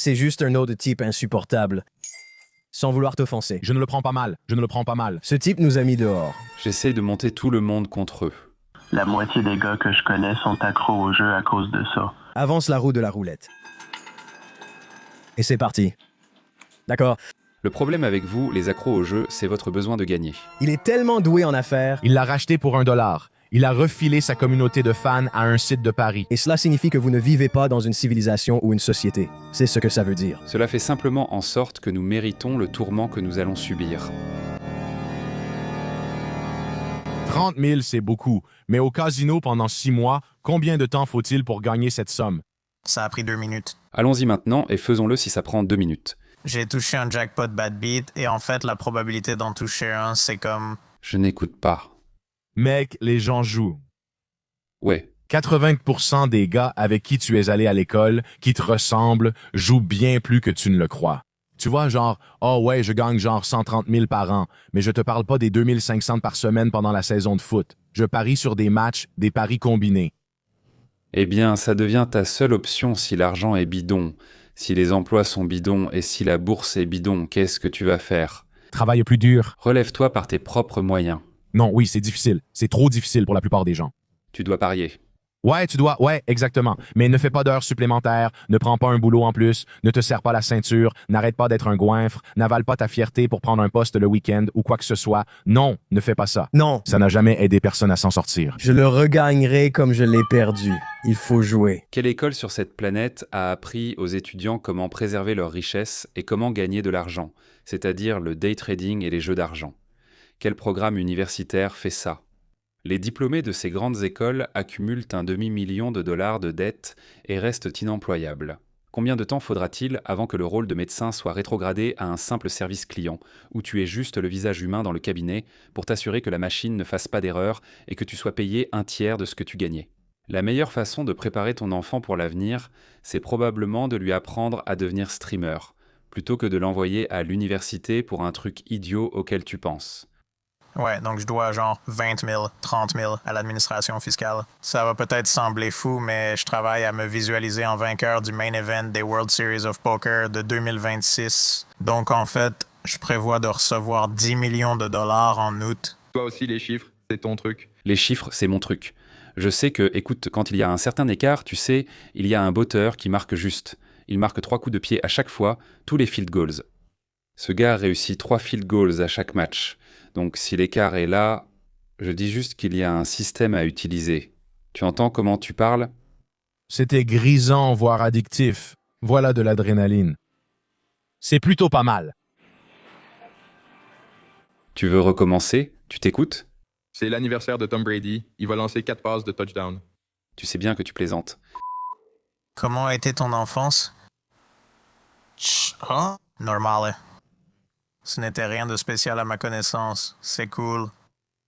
c'est juste un autre type insupportable. Sans vouloir t'offenser. Je ne le prends pas mal, je ne le prends pas mal. Ce type nous a mis dehors. J'essaye de monter tout le monde contre eux. La moitié des gars que je connais sont accros au jeu à cause de ça. Avance la roue de la roulette. Et c'est parti. D'accord. Le problème avec vous, les accros au jeu, c'est votre besoin de gagner. Il est tellement doué en affaires. Il l'a racheté pour $1. Il a refilé sa communauté de fans à un site de Paris. Et cela signifie que vous ne vivez pas dans une civilisation ou une société. C'est ce que ça veut dire. Cela fait simplement en sorte que nous méritons le tourment que nous allons subir. 30 000, c'est beaucoup. Mais au casino pendant 6 mois, combien de temps faut-il pour gagner cette somme? Ça a pris 2 minutes. Allons-y maintenant et faisons-le si ça prend 2 minutes. J'ai touché un jackpot bad beat et en fait, la probabilité d'en toucher un, c'est comme... Je n'écoute pas. Mec, les gens jouent. Ouais. 80% des gars avec qui tu es allé à l'école, qui te ressemblent, jouent bien plus que tu ne le crois. Tu vois, genre, oh ouais, je gagne genre 130 000 par an, mais je te parle pas des 2500 par semaine pendant la saison de foot. Je parie sur des matchs, des paris combinés. Eh bien, ça devient ta seule option si l'argent est bidon, si les emplois sont bidons et si la bourse est bidon, qu'est-ce que tu vas faire? Travaille plus dur. Relève-toi par tes propres moyens. Non, oui, c'est difficile. C'est trop difficile pour la plupart des gens. Tu dois parier. Ouais, tu dois, ouais, exactement. Mais ne fais pas d'heures supplémentaires, ne prends pas un boulot en plus, ne te serre pas la ceinture, n'arrête pas d'être un goinfre, n'avale pas ta fierté pour prendre un poste le week-end ou quoi que ce soit. Non, ne fais pas ça. Non. Ça n'a jamais aidé personne à s'en sortir. Je le regagnerai comme je l'ai perdu. Il faut jouer. Quelle école sur cette planète a appris aux étudiants comment préserver leur richesse et comment gagner de l'argent, c'est-à-dire le day trading et les jeux d'argent? Quel programme universitaire fait ça? Les diplômés de ces grandes écoles accumulent un demi-million de dollars de dettes et restent inemployables. Combien de temps faudra-t-il avant que le rôle de médecin soit rétrogradé à un simple service client, où tu es juste le visage humain dans le cabinet pour t'assurer que la machine ne fasse pas d'erreur et que tu sois payé un tiers de ce que tu gagnais? La meilleure façon de préparer ton enfant pour l'avenir, c'est probablement de lui apprendre à devenir streamer, plutôt que de l'envoyer à l'université pour un truc idiot auquel tu penses. Ouais, donc je dois genre 20 000, 30 000 à l'administration fiscale. Ça va peut-être sembler fou, mais je travaille à me visualiser en vainqueur du main event des World Series of Poker de 2026. Donc en fait, je prévois de recevoir 10 millions de dollars en août. Toi aussi, les chiffres, c'est ton truc. Les chiffres, c'est mon truc. Je sais que, écoute, quand il y a un certain écart, tu sais, il y a un botteur qui marque juste. Il marque 3 coups de pied à chaque fois, tous les field goals. Ce gars réussit 3 field goals à chaque match. Donc si l'écart est là, je dis juste qu'il y a un système à utiliser. Tu entends comment tu parles? C'était grisant, voire addictif. Voilà de l'adrénaline. C'est plutôt pas mal. Tu veux recommencer? Tu t'écoutes? C'est l'anniversaire de Tom Brady. Il va lancer 4 passes de touchdown. Tu sais bien que tu plaisantes. Comment a été ton enfance? Hein? Normal. Ce n'était rien de spécial à ma connaissance. C'est cool.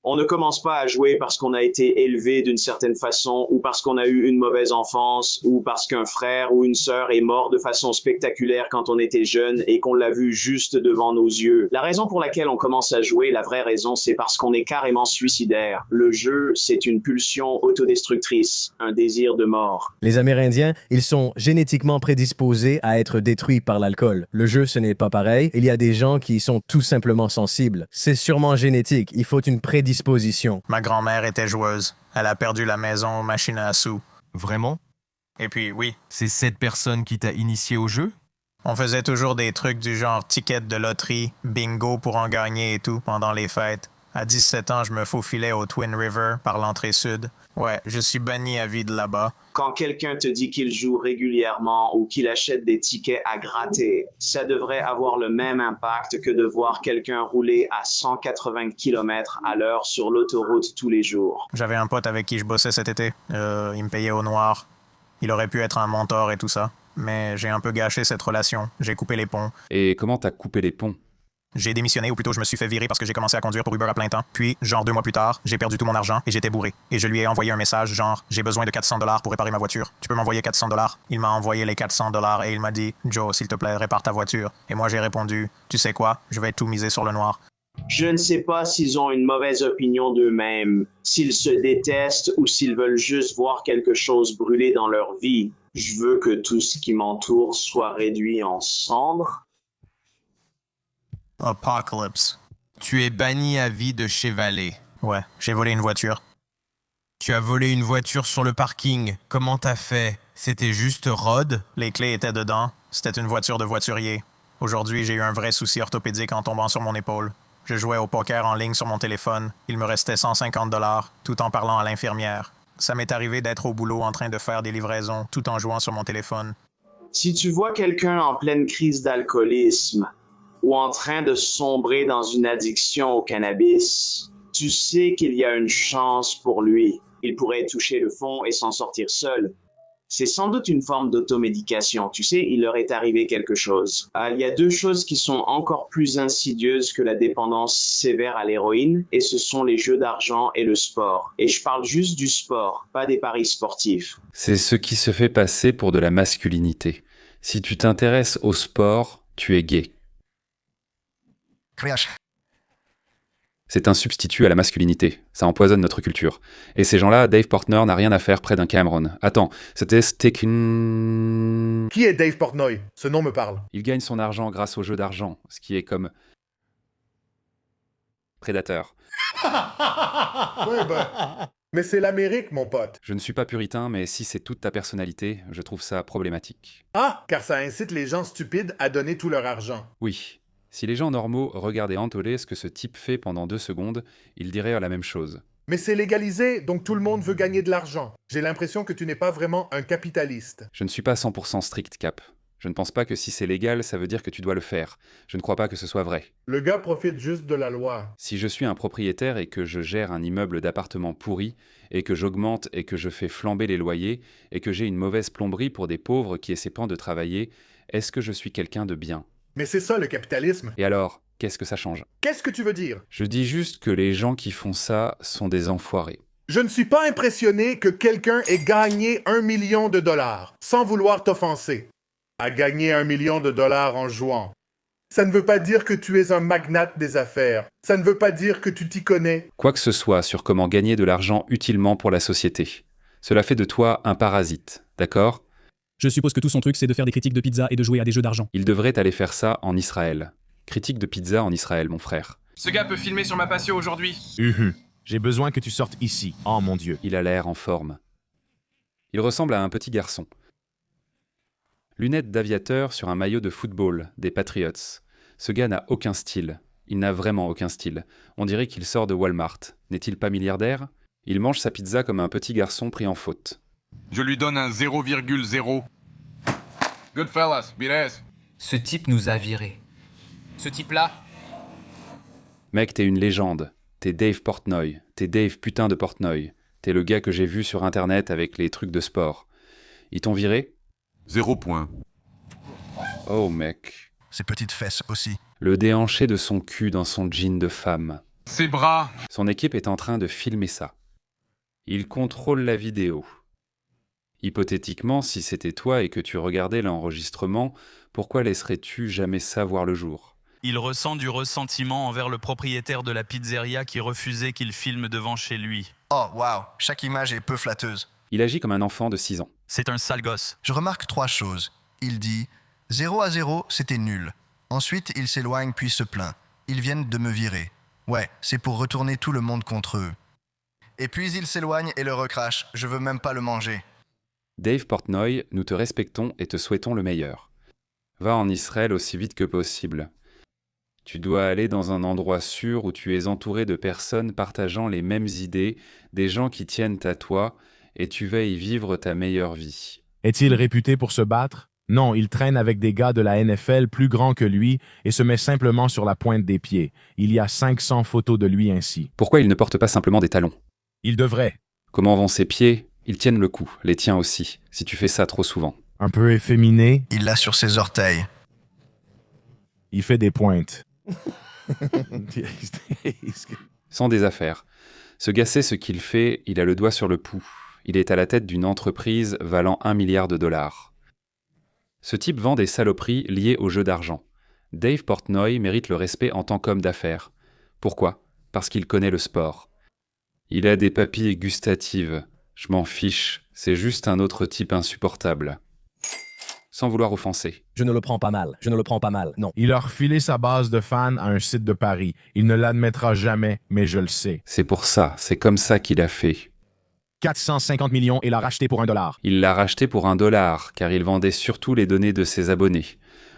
On ne commence pas à jouer parce qu'on a été élevé d'une certaine façon ou parce qu'on a eu une mauvaise enfance ou parce qu'un frère ou une sœur est mort de façon spectaculaire quand on était jeune et qu'on l'a vu juste devant nos yeux. La raison pour laquelle on commence à jouer, la vraie raison, c'est parce qu'on est carrément suicidaire. Le jeu, c'est une pulsion autodestructrice, un désir de mort. Les Amérindiens, ils sont génétiquement prédisposés à être détruits par l'alcool. Le jeu, ce n'est pas pareil. Il y a des gens qui sont tout simplement sensibles. C'est sûrement génétique. Il faut une prédisposition. Ma grand-mère était joueuse. Elle a perdu la maison aux machines à sous. Vraiment? Et puis, oui. C'est cette personne qui t'a initié au jeu? On faisait toujours des trucs du genre ticket de loterie, bingo pour en gagner et tout pendant les fêtes. À 17 ans, je me faufilais au Twin River par l'entrée sud. Ouais, je suis banni à vie de là-bas. Quand quelqu'un te dit qu'il joue régulièrement ou qu'il achète des tickets à gratter, ça devrait avoir le même impact que de voir quelqu'un rouler à 180 km à l'heure sur l'autoroute tous les jours. J'avais un pote avec qui je bossais cet été. Il me payait au noir. Il aurait pu être un mentor et tout ça. Mais j'ai un peu gâché cette relation. J'ai coupé les ponts. Et comment t'as coupé les ponts? J'ai démissionné, ou plutôt je me suis fait virer parce que j'ai commencé à conduire pour Uber à plein temps. Puis, genre 2 mois plus tard, j'ai perdu tout mon argent et j'étais bourré. Et je lui ai envoyé un message genre « J'ai besoin de 400 $ pour réparer ma voiture. Tu peux m'envoyer 400 $? » Il m'a envoyé les 400 $ et il m'a dit « Joe, s'il te plaît, répare ta voiture. » Et moi j'ai répondu « Tu sais quoi? Je vais tout miser sur le noir. » Je ne sais pas s'ils ont une mauvaise opinion d'eux-mêmes, s'ils se détestent ou s'ils veulent juste voir quelque chose brûler dans leur vie. Je veux que tout ce qui m'entoure soit réduit en cendres. Apocalypse. Tu es banni à vie de chez Valley. Ouais, j'ai volé une voiture. Tu as volé une voiture sur le parking. Comment t'as fait? C'était juste Rod? Les clés étaient dedans. C'était une voiture de voiturier. Aujourd'hui, j'ai eu un vrai souci orthopédique en tombant sur mon épaule. Je jouais au poker en ligne sur mon téléphone. Il me restait 150 $ tout en parlant à l'infirmière. Ça m'est arrivé d'être au boulot en train de faire des livraisons tout en jouant sur mon téléphone. Si tu vois quelqu'un en pleine crise d'alcoolisme ou en train de sombrer dans une addiction au cannabis, tu sais qu'il y a une chance pour lui. Il pourrait toucher le fond et s'en sortir seul. C'est sans doute une forme d'automédication. Tu sais, il leur est arrivé quelque chose. Il y a deux choses qui sont encore plus insidieuses que la dépendance sévère à l'héroïne, et ce sont les jeux d'argent et le sport. Et je parle juste du sport, pas des paris sportifs. C'est ce qui se fait passer pour de la masculinité. Si tu t'intéresses au sport, tu es gay. C'est un substitut à la masculinité. Ça empoisonne notre culture. Et ces gens-là, Dave Portnoy n'a rien à faire près d'un Cameron. Attends, c'était Stekin... Qui est Dave Portnoy? Ce nom me parle. Il gagne son argent grâce au jeu d'argent, ce qui est comme... prédateur. Ouais, mais c'est l'Amérique, mon pote. Je ne suis pas puritain, mais si c'est toute ta personnalité, je trouve ça problématique. Ah, car ça incite les gens stupides à donner tout leur argent. Oui. Si les gens normaux regardaient Antolé ce que ce type fait pendant 2 secondes, ils diraient la même chose. Mais c'est légalisé, donc tout le monde veut gagner de l'argent. J'ai l'impression que tu n'es pas vraiment un capitaliste. Je ne suis pas 100% strict, Cap. Je ne pense pas que si c'est légal, ça veut dire que tu dois le faire. Je ne crois pas que ce soit vrai. Le gars profite juste de la loi. Si je suis un propriétaire et que je gère un immeuble d'appartements pourris, et que j'augmente et que je fais flamber les loyers, et que j'ai une mauvaise plomberie pour des pauvres qui essaient pas de travailler, est-ce que je suis quelqu'un de bien ? Mais c'est ça le capitalisme. Et alors, qu'est-ce que ça change ? Qu'est-ce que tu veux dire? Je dis juste que les gens qui font ça sont des enfoirés. Je ne suis pas impressionné que quelqu'un ait gagné 1 million de dollars, sans vouloir t'offenser. A gagné 1 million de dollars en jouant. Ça ne veut pas dire que tu es un magnate des affaires. Ça ne veut pas dire que tu t'y connais. Quoi que ce soit sur comment gagner de l'argent utilement pour la société. Cela fait de toi un parasite, d'accord ? Je suppose que tout son truc, c'est de faire des critiques de pizza et de jouer à des jeux d'argent. Il devrait aller faire ça en Israël. Critique de pizza en Israël, mon frère. Ce gars peut filmer sur ma patio aujourd'hui. J'ai besoin que tu sortes ici. Oh mon Dieu. Il a l'air en forme. Il ressemble à un petit garçon. Lunettes d'aviateur sur un maillot de football, des Patriots. Ce gars n'a aucun style. Il n'a vraiment aucun style. On dirait qu'il sort de Walmart. N'est-il pas milliardaire ? Il mange sa pizza comme un petit garçon pris en faute. Je lui donne un 0,0. Goodfellas, Pires. Ce type nous a virés. Ce type-là. Mec, t'es une légende. T'es Dave Portnoy. T'es Dave putain de Portnoy. T'es le gars que j'ai vu sur internet avec les trucs de sport. Ils t'ont viré ? 0 point. Oh mec. Ses petites fesses aussi. Le déhanché de son cul dans son jean de femme. Ses bras. Son équipe est en train de filmer ça. Il contrôle la vidéo. Hypothétiquement, si c'était toi et que tu regardais l'enregistrement, pourquoi laisserais-tu jamais ça voir le jour ? Il ressent du ressentiment envers le propriétaire de la pizzeria qui refusait qu'il filme devant chez lui. Oh, waouh, chaque image est peu flatteuse. Il agit comme un enfant de 6 ans. C'est un sale gosse. Je remarque 3 choses. Il dit « 0-0, c'était nul ». Ensuite, il s'éloigne puis se plaint. Ils viennent de me virer. Ouais, c'est pour retourner tout le monde contre eux. Et puis il s'éloigne et le recrache. Je veux même pas le manger. Dave Portnoy, nous te respectons et te souhaitons le meilleur. Va en Israël aussi vite que possible. Tu dois aller dans un endroit sûr où tu es entouré de personnes partageant les mêmes idées, des gens qui tiennent à toi, et tu vas y vivre ta meilleure vie. Est-il réputé pour se battre? Non, il traîne avec des gars de la NFL plus grands que lui et se met simplement sur la pointe des pieds. Il y a 500 photos de lui ainsi. Pourquoi il ne porte pas simplement des talons ? Il devrait. Comment vont ses pieds ? Ils tiennent le coup, les tiens aussi, si tu fais ça trop souvent. Un peu efféminé. Il l'a sur ses orteils. Il fait des pointes. Sans des affaires. Ce gars sait ce qu'il fait, il a le doigt sur le pouls. Il est à la tête d'une entreprise valant 1 milliard de dollars. Ce type vend des saloperies liées au jeu d'argent. Dave Portnoy mérite le respect en tant qu'homme d'affaires. Pourquoi ? Parce qu'il connaît le sport. Il a des papilles gustatives. Je m'en fiche, c'est juste un autre type insupportable. sans vouloir offenser. Je ne le prends pas mal. Je ne le prends pas mal. Non. Il a refilé sa base de fans à un site de Paris. Il ne l'admettra jamais, mais je le sais. C'est pour ça, c'est comme ça qu'il a fait. 450 millions et l'a racheté pour $1. Il l'a racheté pour $1, car il vendait surtout les données de ses abonnés.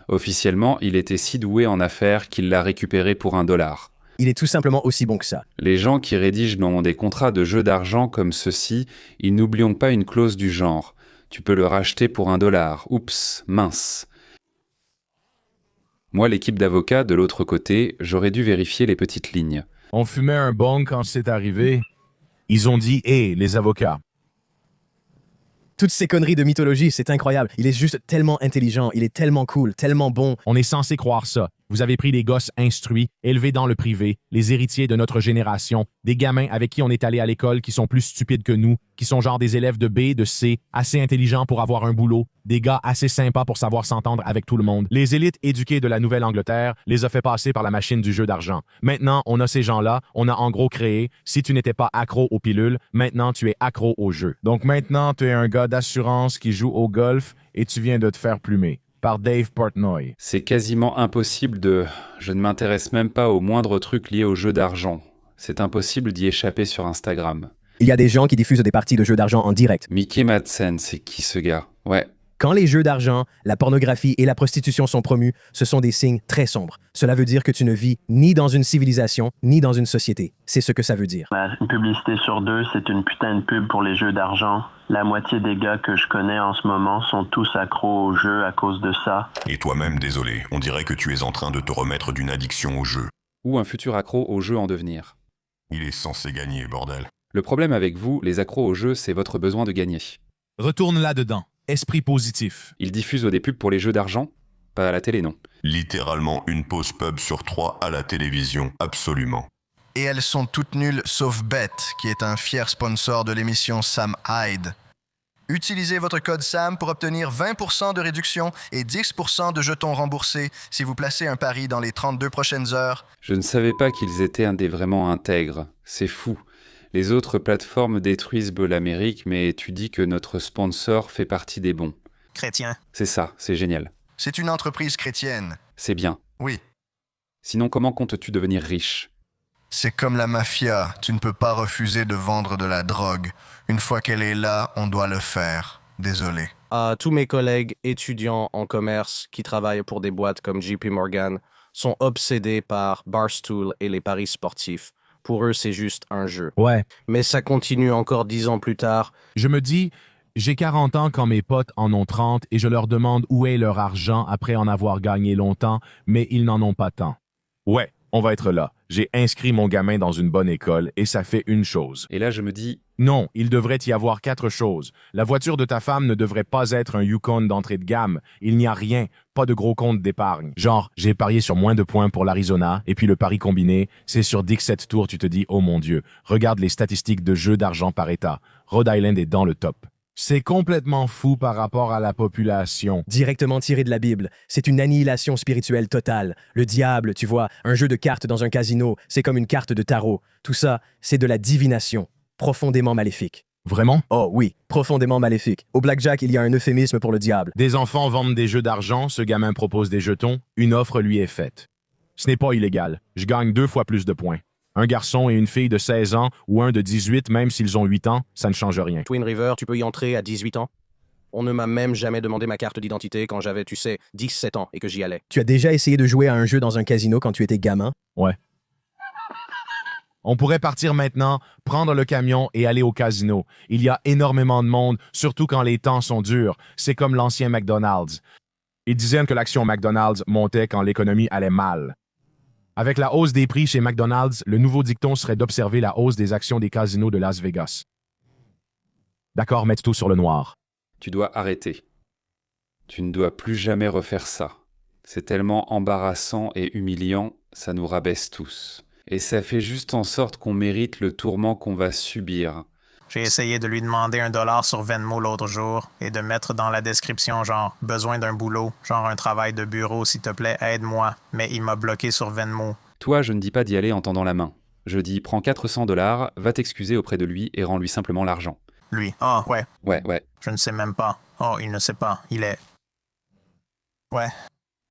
Officiellement, il était si doué en affaires qu'il l'a récupéré pour $1. Il est tout simplement aussi bon que ça. Les gens qui rédigent dans des contrats de jeux d'argent comme ceux-ci, ils n'oublient pas une clause du genre. Tu peux le racheter pour $1. Oups, mince. Moi, l'équipe d'avocats, de l'autre côté, j'aurais dû vérifier les petites lignes. On fumait un bong quand c'est arrivé. Ils ont dit « Hé, les avocats ». Toutes ces conneries de mythologie, c'est incroyable. Il est juste tellement intelligent, il est tellement cool, tellement bon. On est censé croire ça. Vous avez pris des gosses instruits, élevés dans le privé, les héritiers de notre génération, des gamins avec qui on est allé à l'école qui sont plus stupides que nous, qui sont genre des élèves de B, de C, assez intelligents pour avoir un boulot, des gars assez sympas pour savoir s'entendre avec tout le monde. Les élites éduquées de la Nouvelle-Angleterre les a fait passer par la machine du jeu d'argent. Maintenant, on a ces gens-là, on a en gros créé, si tu n'étais pas accro aux pilules, maintenant tu es accro au jeu. Donc maintenant, tu es un gars d'assurance qui joue au golf et tu viens de te faire plumer. Par Dave Portnoy. C'est quasiment impossible de... Je ne m'intéresse même pas au moindre truc lié au jeu d'argent. C'est impossible d'y échapper sur Instagram. Il y a des gens qui diffusent des parties de jeux d'argent en direct. Mickey Madsen, c'est qui ce gars? Ouais. Quand les jeux d'argent, la pornographie et la prostitution sont promus, ce sont des signes très sombres. Cela veut dire que tu ne vis ni dans une civilisation, ni dans une société. C'est ce que ça veut dire. Une publicité sur 2, c'est une putain de pub pour les jeux d'argent. La moitié des gars que je connais en ce moment sont tous accros au jeu à cause de ça. Et toi-même, désolé, on dirait que tu es en train de te remettre d'une addiction au jeu. Ou un futur accro au jeu en devenir. Il est censé gagner, bordel. Le problème avec vous, les accros au jeu, c'est votre besoin de gagner. Retourne là-dedans. Esprit positif. Ils diffusent des pubs pour les jeux d'argent? Pas à la télé, non. Littéralement une pause pub sur 3 à la télévision, absolument. Et elles sont toutes nulles sauf Beth, qui est un fier sponsor de l'émission Sam Hyde. Utilisez votre code SAM pour obtenir 20% de réduction et 10% de jetons remboursés si vous placez un pari dans les 32 prochaines heures. Je ne savais pas qu'ils étaient vraiment intègres. C'est fou. Les autres plateformes détruisent l'Amérique, mais tu dis que notre sponsor fait partie des bons. Chrétien. C'est ça, c'est génial. C'est une entreprise chrétienne. C'est bien. Oui. Sinon, comment comptes-tu devenir riche? C'est comme la mafia, tu ne peux pas refuser de vendre de la drogue. Une fois qu'elle est là, on doit le faire. Désolé. À tous mes collègues étudiants en commerce qui travaillent pour des boîtes comme JP Morgan sont obsédés par Barstool et les paris sportifs. Pour eux, c'est juste un jeu. Ouais. Mais ça continue encore 10 ans plus tard. Je me dis, j'ai 40 ans quand mes potes en ont 30 et je leur demande où est leur argent après en avoir gagné longtemps, mais ils n'en ont pas tant. Ouais, on va être là. J'ai inscrit mon gamin dans une bonne école et ça fait une chose. Et là, je me dis... Non, il devrait y avoir 4 choses. La voiture de ta femme ne devrait pas être un Yukon d'entrée de gamme. Il n'y a rien, pas de gros compte d'épargne. Genre, j'ai parié sur moins de points pour l'Arizona, et puis le pari combiné, c'est sur 17 tours, tu te dis, oh mon Dieu, regarde les statistiques de jeux d'argent par État. Rhode Island est dans le top. C'est complètement fou par rapport à la population. Directement tiré de la Bible. C'est une annihilation spirituelle totale. Le diable, tu vois, un jeu de cartes dans un casino, c'est comme une carte de tarot. Tout ça, c'est de la divination. Profondément maléfique. Vraiment? Oh oui, profondément maléfique. Au blackjack, il y a un euphémisme pour le diable. Des enfants vendent des jeux d'argent, ce gamin propose des jetons, une offre lui est faite. Ce n'est pas illégal. Je gagne 2 fois plus de points. Un garçon et une fille de 16 ans ou un de 18, même s'ils ont 8 ans, ça ne change rien. Twin River, tu peux y entrer à 18 ans? On ne m'a même jamais demandé ma carte d'identité quand j'avais, 17 ans et que j'y allais. Tu as déjà essayé de jouer à un jeu dans un casino quand tu étais gamin? Ouais. On pourrait partir maintenant, prendre le camion et aller au casino. Il y a énormément de monde, surtout quand les temps sont durs. C'est comme l'ancien McDonald's. Ils disaient que l'action McDonald's montait quand l'économie allait mal. Avec la hausse des prix chez McDonald's, le nouveau dicton serait d'observer la hausse des actions des casinos de Las Vegas. D'accord, mets tout sur le noir. Tu dois arrêter. Tu ne dois plus jamais refaire ça. C'est tellement embarrassant et humiliant, ça nous rabaisse tous. Et ça fait juste en sorte qu'on mérite le tourment qu'on va subir. J'ai essayé de lui demander $1 sur Venmo l'autre jour et de mettre dans la description genre « besoin d'un boulot, genre un travail de bureau, s'il te plaît, aide-moi ». Mais il m'a bloqué sur Venmo. Toi, je ne dis pas d'y aller en tendant la main. Je dis « prends $400, va t'excuser auprès de lui et rends-lui simplement l'argent ». Lui, ah ouais. Ouais. Je ne sais même pas. Oh, il ne sait pas, il est... Ouais,